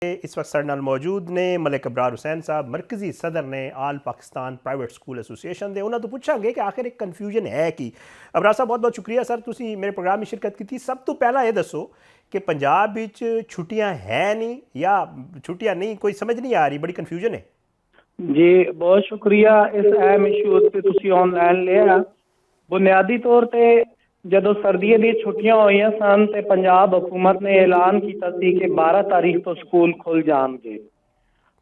इस वक्त साढ़े नाल मौजूद ने मलिक अबरार हुसैन साहब, मरकजी सदर ने आल पाकिस्तान प्राइवेट स्कूल एसोसीएशन दे। उन्होंने तो पूछांगे कि आखिर एक कन्फ्यूजन है कि अबरार साहब बहुत बहुत शुक्रिया सर, तुसी मेरे प्रोग्राम में शिरकत की थी। सब तो पहला ये दसो कि पंजाब विच छुट्टियां है नहीं या छुट्टियां नहीं, कोई समझ नहीं आ रही, बड़ी कन्फ्यूजन है जी। बहुत शुक्रिया इस अहम इशू उत्ते तुसी ऑनलाइन लिया। बुनियादी तौर पे ਜਦੋਂ ਸਰਦੀਆਂ ਦੀਆਂ ਛੁੱਟੀਆਂ ਹੋਈਆਂ ਸਨ ਤੇ ਪੰਜਾਬ हुकूमत ने ऐलान किया सी कि 12 तारीख तो स्कूल खुल जाएंगे,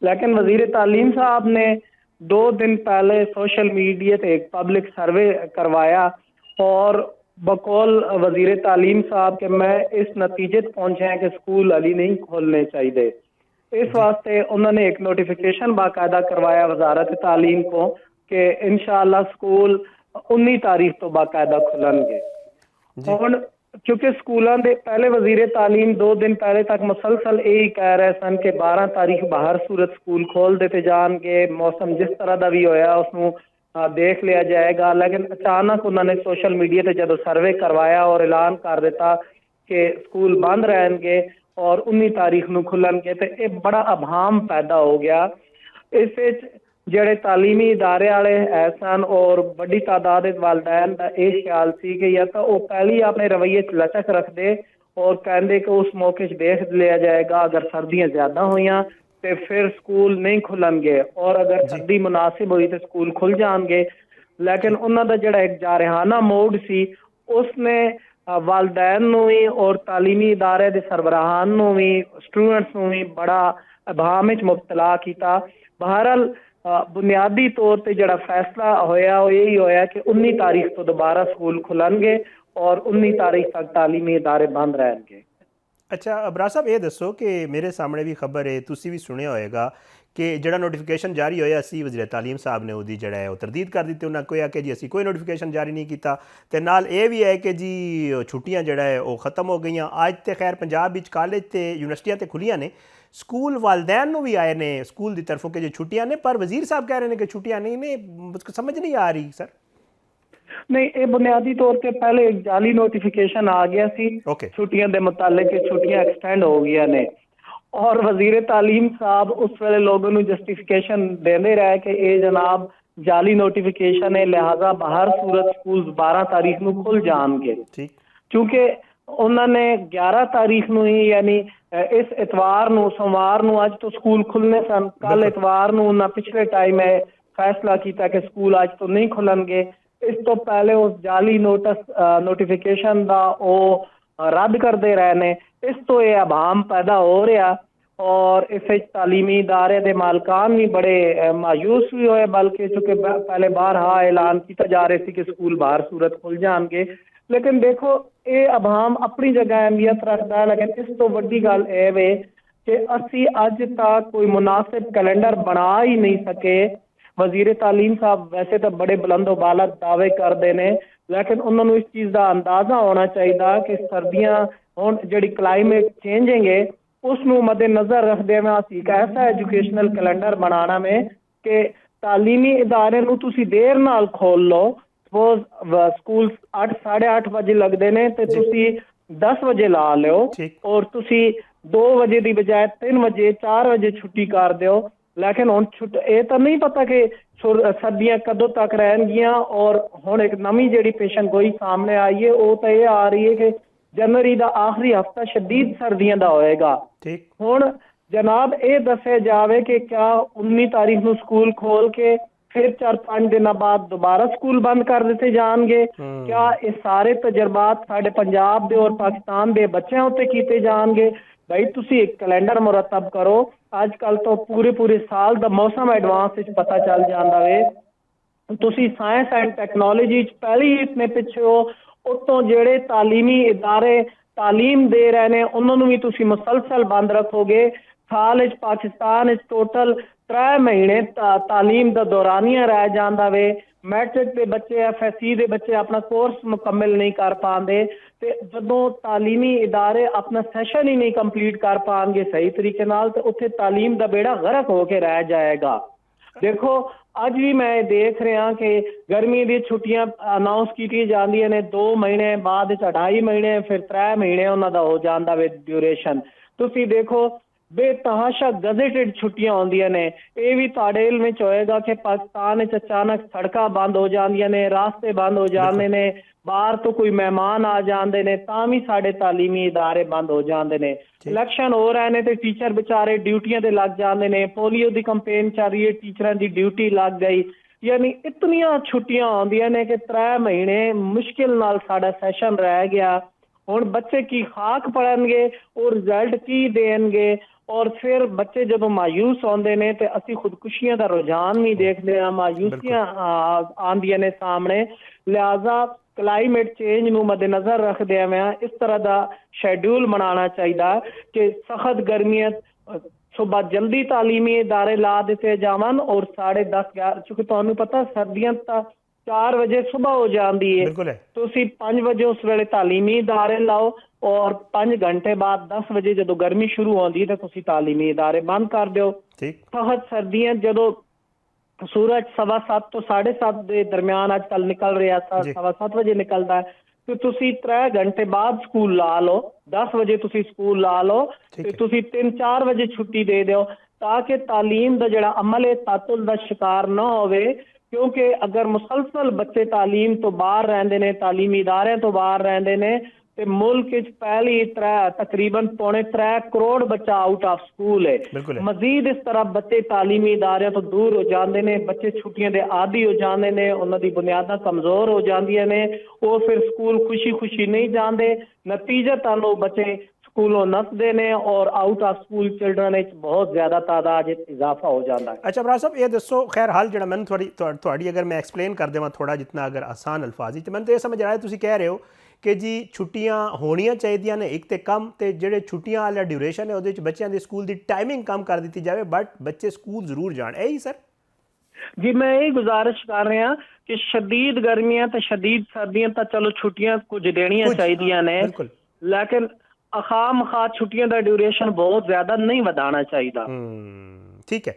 लेकिन वजीर तालीम साहब ने 2 दिन पहले सोशल मीडिया पे एक पब्लिक सर्वे करवाया और बकौल वजीर तालीम साहब के मैं इस नतीजे पहुंचे हैं कि स्कूल अली नहीं खोलने चाहिए। इस वास्ते उन्होंने एक नोटिफिकेशन बाकायदा करवाया वजारत तालीम को कि इंशाअल्लाह स्कूल 19 तारीख तो बाकायदा खुलनगे। ਹੁਣ क्योंकि स्कूलों के पहले वजीर तालीम 2 दिन पहले तक मुसलसल यही कह रहे सन कि 12 तारीख बाहर सूरत स्कूल खोल देते जाएंगे, मौसम जिस तरह का भी होया उसनू देख लिया जाएगा। लेकिन अचानक उन्होंने सोशल मीडिया पर जो सर्वे करवाया और ऐलान कर दिता कि स्कूल बंद रहेंगे और 19 तारीख को खुलनगे, तो यह बड़ा अभाम पैदा हो गया। इस ਜਿਹੜੇ ਤਾਲੀਮੀ ਇਦਾਰੇ ਵਾਲੇ ਹੈ ਸਨ और बड़ी तादाद वालदैन का यह ख्याल सी कि या तो वह पहले ही अपने रवैये च लचक रखते और कहते कि उस मौके देख लिया जाएगा, अगर सर्दियाँ ज़्यादा हुई तो फिर स्कूल नहीं खुलनगे और अगर सर्दी मुनासिब हुई तो स्कूल खुल जाएंगे। लेकिन उन्होंने जोड़ा एक जारहाना मोड सी उसने वालदैन भी और तालीमी इदारे के सरबराहान भी स्टूडेंट्स भी बड़ा अभाम मुबतला किया। बहरहाल बुनियादी तौर पर जोड़ा फैसला होया यही होया कि 19 तारीख तो दोबारा स्कूल खुलनगे और 19 तारीख तक तालीमी इदारे बंद रहेंगे। अच्छा अबरार साहब ये दसो कि मेरे सामने भी खबर है, तुसी भी सुनिया होएगा कि जोड़ा नोटिफिकेशन जारी होया सी वज़ीर तालीम साहब ने उहदी जोड़ा है तरदीद कर दी। उन्होंने कहा कि जी असी कोई नोटिफिकेशन जारी नहीं किया। तो नाल ये भी है कि जी छुट्टियां जोड़ा है वो ख़त्म हो गई। अज तो खैर पंजाब विच कॉलेज तो यूनिवर्सिटियां तो खुलियां ने, स्कूल वालदैन भी आए ने स्कूल की तरफों के जो छुट्टियां ने, पर वजीर साहब कह रहे हैं कि छुट्टियां नहीं ने, मुझको समझ नहीं आ रही सर। नहीं, ये बुनियादी तौर पे पहले एक जाली नोटिफिकेशन आ गया सी छुट्टियां के मुतालिक छुट्टियां एक्सटेंड हो गई ने और वजीर तालीम साहब उस वेले लोगों को जस्टिफिकेशन देते रहे कि ये जनाब जाली नोटिफिकेशन है, लिहाजा बाहर सूरत स्कूल 12 तारीख को खुल जाएंगे। क्योंकि उन्होंने 11 तारीख को ही यानी इस इतवार सोमवार अज तो स्कूल खुलने सन, कल इतवार उन्होंने पिछले टाइम है फैसला किया कि स्कूल अज तो नहीं खुलनगे। इस तो पहले उस जाली नोटिफिकेशन का वो रद्द करते रहे ने। इस तो ये अभाम पैदा हो रहा और इस तालीमी इदारे के मालकान भी बड़े मायूस भी होए, बल्कि चूंकि पहले बारहा ऐलान किया जा रहे थे कि स्कूल बाहर सूरत खुल जाएंगे। लेकिन देखो ये अभाम अपनी जगह अहमियत रखता है, लेकिन इस तो वड्डी गल यह वे कि असी अज तक कोई मुनासिब कैलेंडर बना ही नहीं सके। वजीर तालीम साहब वैसे तो बड़े बुलंदोबालत दावे करते हैं, लेकिन उन्होंने इस चीज़ का अंदाज़ा होना चाहिए कि सर्दियाँ हुण जिहड़ी क्लाइमेट चेंजिंग है उसनू मद्देनज़र रखते हुए असी एक ऐसा एजुकेशनल कैलेंडर बनाना में कि तालीमी इदारे नू तुसी देर नाल खोल लो। सपोज स्कूल 8 साढ़े 8 बजे लगते हैं तो तुसी 10 बजे ला लो और तुसी 2 बजे की बजाय 3 बजे 4 बजे छुट्टी कर दो। लेकिन हुण ये तो नहीं पता कि सर्दियाँ कदों तक रहनगियां और हुण एक नवी जिहड़ी पेशन गोई सामने आई है वो तो ये आ रही है कि जनवरी का आखिरी हफ्ता शदीद सर्दियों का होएगा। हुण जनाब ये दस्या जाए कि क्या 19 तारीख को स्कूल खोल के फिर 4-5 दिन बाद दोबारा स्कूल बंद कर दिते जाएंगे? क्या ये सारे तजर्बात साडे पंजाब दे और पाकिस्तान दे बच्चों उत्ते कीते जाएंगे? भाई तुसी एक कैलेंडर मुरतब करो। अजकल तो पूरे साल का मौसम एडवांस पता चल जाता है। तुसी साइंस एंड टैक्नोलॉजी पहले ही इतने पिछे हो, उत्तों जेड़े तालीमी इदारे तालीम दे रहे हैं उन्होंने भी तुसी मुसलसल बंद रखोगे। साल पाकिस्तान टोटल 3 महीने तालीम का दौरानिया रह जाता वे। मैट्रिक के बच्चे FSC के बच्चे अपना कोर्स मुकम्मल नहीं कर पाते, तो जदों तालीमी इदारे अपना सैशन ही नहीं कंप्लीट कर पाएंगे सही तरीके नाल, तो उत्थे तालीम का बेड़ा गर्क होके रह जाएगा। देखो अज भी मैं देख रहा कि गर्मी दी छुट्टियां अनाउंस की जांदियां ने 2 महीने बाद 2.5 महीने फिर 3 महीने उन्हां दा हो जांदा वे ड्यूरेशन। तुसी देखो ਬੇਤਹਾਸ਼ਾ ਗਜ਼ਟਡ ਛੁੱਟੀਆਂ ਆਉਂਦੀਆਂ ਨੇ। ਇਹ ਵੀ ਤੁਹਾਡੇ ਇਲਮ ਵਿੱਚ ਹੋਏਗਾ ਕਿ ਪਾਕਿਸਤਾਨ ਵਿੱਚ ਅਚਾਨਕ ਸੜਕਾਂ ਬੰਦ ਹੋ ਜਾਂਦੀਆਂ ਨੇ, ਰਾਸਤੇ ਬੰਦ ਹੋ ਜਾਂਦੇ ਨੇ, ਬਾਹਰ ਤੋਂ ਕੋਈ ਮਹਿਮਾਨ ਆ ਜਾਂਦੇ ਨੇ, ਤਾਂ ਵੀ ਸਾਡੇ ਤਾਲੀਮੀ ਇਦਾਰੇ ਬੰਦ ਹੋ ਜਾਂਦੇ ਨੇ। ਇਲੈਕਸ਼ਨ ਹੋ ਰਹੇ ਨੇ ਤੇ ਟੀਚਰ ਵਿਚਾਰੇ ਡਿਊਟੀਆਂ ਤੇ ਲੱਗ ਜਾਂਦੇ ਨੇ। ਪੋਲੀਓ ਦੀ ਕੰਪੇਨ ਚੱਲ ਰਹੀ ਹੈ, ਟੀਚਰਾਂ ਦੀ ਡਿਊਟੀ ਲੱਗ ਗਈ। ਯਾਨੀ ਇਤਨੀਆਂ ਛੁੱਟੀਆਂ ਆਉਂਦੀਆਂ ਨੇ ਕਿ 3 ਮਹੀਨੇ ਮੁਸ਼ਕਿਲ ਨਾਲ ਸਾਡਾ ਸੈਸ਼ਨ ਰਹਿ ਗਿਆ। ਹੁਣ ਬੱਚੇ ਕੀ ਖਾਕ ਪੜਨਗੇ, ਉਹ ਰਿਜ਼ਲਟ ਕੀ ਦੇਣਗੇ? ਔਰ ਫਿਰ ਬੱਚੇ ਜਦੋਂ ਮਾਯੂਸ ਆਉਂਦੇ ਨੇ ਤੇ ਅਸੀਂ ਖੁਦਕੁਸ਼ੀਆਂ ਦਾ ਰੁਝਾਨ ਵੀ ਦੇਖਦੇ ਹਾਂ, ਮਾਯੂਸੀਆਂ ਆਉਂਦੀਆਂ ਨੇ ਸਾਹਮਣੇ। ਲਿਹਾਜ਼ਾ ਕਲਾਈਮੇਟ ਚੇਂਜ ਨੂੰ ਮੱਦੇਨਜ਼ਰ ਰੱਖਦਿਆਂ ਹੋਇਆਂ ਇਸ ਤਰ੍ਹਾਂ ਦਾ ਸ਼ੈਡਿਊਲ ਬਣਾਉਣਾ ਚਾਹੀਦਾ ਕਿ ਸਖਤ ਗਰਮੀਆਂ ਸੁਬਹ ਜਲਦੀ ਤਾਲੀਮੀ ਇਦਾਰੇ ਲਾ ਦਿੱਤੇ ਜਾਵਣ ਔਰ 10:30 11, ਕਿਉਂਕਿ ਤੁਹਾਨੂੰ ਪਤਾ ਸਰਦੀਆਂ ਤਾਂ 4 ਵਜੇ ਸੁਬਹ ਹੋ ਜਾਂਦੀ ਹੈ, ਤੁਸੀਂ 5 ਵਜੇ ਉਸ ਵੇਲੇ ਤਾਲੀਮੀ ਇਦਾਰੇ ਲਾਓ ਔਰ 5 ਘੰਟੇ ਬਾਅਦ 10 ਵਜੇ ਜਦੋਂ ਗਰਮੀ ਸ਼ੁਰੂ ਹੁੰਦੀ ਹੈ ਤਾਂ ਤੁਸੀਂ ਤਾਲੀਮੀ ਇਦਾਰੇ ਬੰਦ ਕਰ ਦਿਓ। ਸਖਤ ਸਰਦੀਆਂ ਜਦੋਂ ਸੂਰਜ 7:15 ਤੋਂ 7:30 ਦੇ ਦਰਮਿਆਨ ਅੱਜ ਕੱਲ ਨਿਕਲ ਰਿਹਾ, 7:15 ਵਜੇ ਨਿਕਲਦਾ ਹੈ, ਤੇ ਤੁਸੀਂ 3 ਘੰਟੇ ਬਾਅਦ ਸਕੂਲ ਲਾ ਲਓ। 10 ਵਜੇ ਤੁਸੀਂ ਸਕੂਲ ਲਾ ਲਓ ਤੇ ਤੁਸੀਂ 3-4 ਵਜੇ ਛੁੱਟੀ ਦੇ ਦਿਓ ਤਾਂ ਕਿ ਤਾਲੀਮ ਦਾ ਜਿਹੜਾ ਅਮਲ ਹੈ ਤਾਤੁਲ ਦਾ ਸ਼ਿਕਾਰ ਨਾ ਹੋਵੇ। ਕਿਉਂਕਿ ਅਗਰ ਮੁਸਲਸਲ ਬੱਚੇ ਤਾਲੀਮ ਤੋਂ ਬਾਹਰ ਰਹਿੰਦੇ ਨੇ, ਤਾਲੀਮੀ ਇਦਾਰਿਆਂ ਤੋਂ ਬਾਹਰ ਰਹਿੰਦੇ ਨੇ ਤੇ ਮੁਲਕ ਵਿੱਚ ਪਹਿਲੀ ਤਕਰੀਬਨ 3.25 ਕਰੋੜ ਬੱਚਾ ਆਊਟ ਆਫ ਸਕੂਲ ਹੈ। ਮਜ਼ੀਦ ਇਸ ਤਰ੍ਹਾਂ ਬੱਚੇ ਤਾਲੀਮੀ ਇਦਾਰਿਆਂ ਤੋਂ ਦੂਰ ਹੋ ਜਾਂਦੇ ਨੇ, ਬੱਚੇ ਛੁੱਟੀਆਂ ਦੇ ਆਦੀ ਹੋ ਜਾਂਦੇ ਨੇ, ਉਹਨਾਂ ਦੀ ਬੁਨਿਆਦਾਂ ਕਮਜ਼ੋਰ ਹੋ ਜਾਂਦੀਆਂ ਨੇ, ਉਹ ਫਿਰ ਸਕੂਲ ਖੁਸ਼ੀ ਨਹੀਂ ਜਾਂਦੇ। ਨਤੀਜਤਨ ਉਹ ਬੱਚੇ ਸਕੂਲੋਂ ਨੱਸਦੇ ਨੇ ਔਰ ਆਊਟ ਆਫ ਸਕੂਲ ਚਿਲਡਰਨ ਵਿੱਚ ਬਹੁਤ ਜ਼ਿਆਦਾ ਤਾਦਾਦ ਵਿੱਚ ਇਜ਼ਾਫਾ ਹੋ ਜਾਂਦਾ ਹੈ। ਅੱਛਾ ਬਰਾੜ ਸਾਹਿਬ, ਇਹ ਦੱਸੋ ਖੈਰ ਹਾਲ ਜਿਹੜਾ ਮੈਨੂੰ ਤੁਹਾਡੀ ਅਗਰ ਮੈਂ ਐਕਸਪਲੇਨ ਕਰ ਦੇਵਾਂ ਥੋੜਾ ਜਿੰਨਾ ਅਗਰ ਆਸਾਨ ਅਲਫਾਜ਼ ਵਿੱਚ, ਮੈਨੂੰ ਤਾਂ ਇਹ ਸਮਝ ਆ ਰਿਹਾ ਤੁਸੀਂ ਕਹਿ ਰਹੇ ਹੋ ਕਿ ਜੀ ਛੁੱਟੀਆਂ ਹੋਣੀਆਂ ਚਾਹੀਦੀਆਂ ਨੇ ਇੱਕ ਤੇ ਕੰਮ, ਤੇ ਜਿਹੜੇ ਛੁੱਟੀਆਂ ਵਾਲਾ ਡਿਊਰੇਸ਼ਨ ਹੈ ਉਹਦੇ ਵਿੱਚ ਬੱਚਿਆਂ ਦੇ ਸਕੂਲ ਦੀ ਟਾਈਮਿੰਗ ਕਮ ਕਰ ਦਿੱਤੀ ਜਾਵੇ, ਬਟ ਬੱਚੇ ਸਕੂਲ ਜ਼ਰੂਰ ਜਾਣ। ਇਹੀ ਸਰ ਜੀ ਮੈਂ ਇਹ ਗੁਜ਼ਾਰਿਸ਼ ਕਰ ਰਿਹਾ ਕਿ ਸ਼ਦੀਦ ਗਰਮੀਆਂ ਤੇ ਸ਼ਦੀਦ ਸਰਦੀਆਂ ਤਾਂ ਚਲੋ ਛੁੱਟੀਆਂ ਕੁਝ ਦੇਣੀਆਂ ਚਾਹੀਦੀਆਂ ਨੇ, ਲੇਕਿਨ ਖਾਮ ਖਾ ਛੁੱਟੀਆਂ ਦਾ ਡਿਊਰੇਸ਼ਨ ਬਹੁਤ ਜ਼ਿਆਦਾ ਨਹੀਂ ਵਧਾਉਣਾ ਚਾਹੀਦਾ। ਠੀਕ ਹੈ।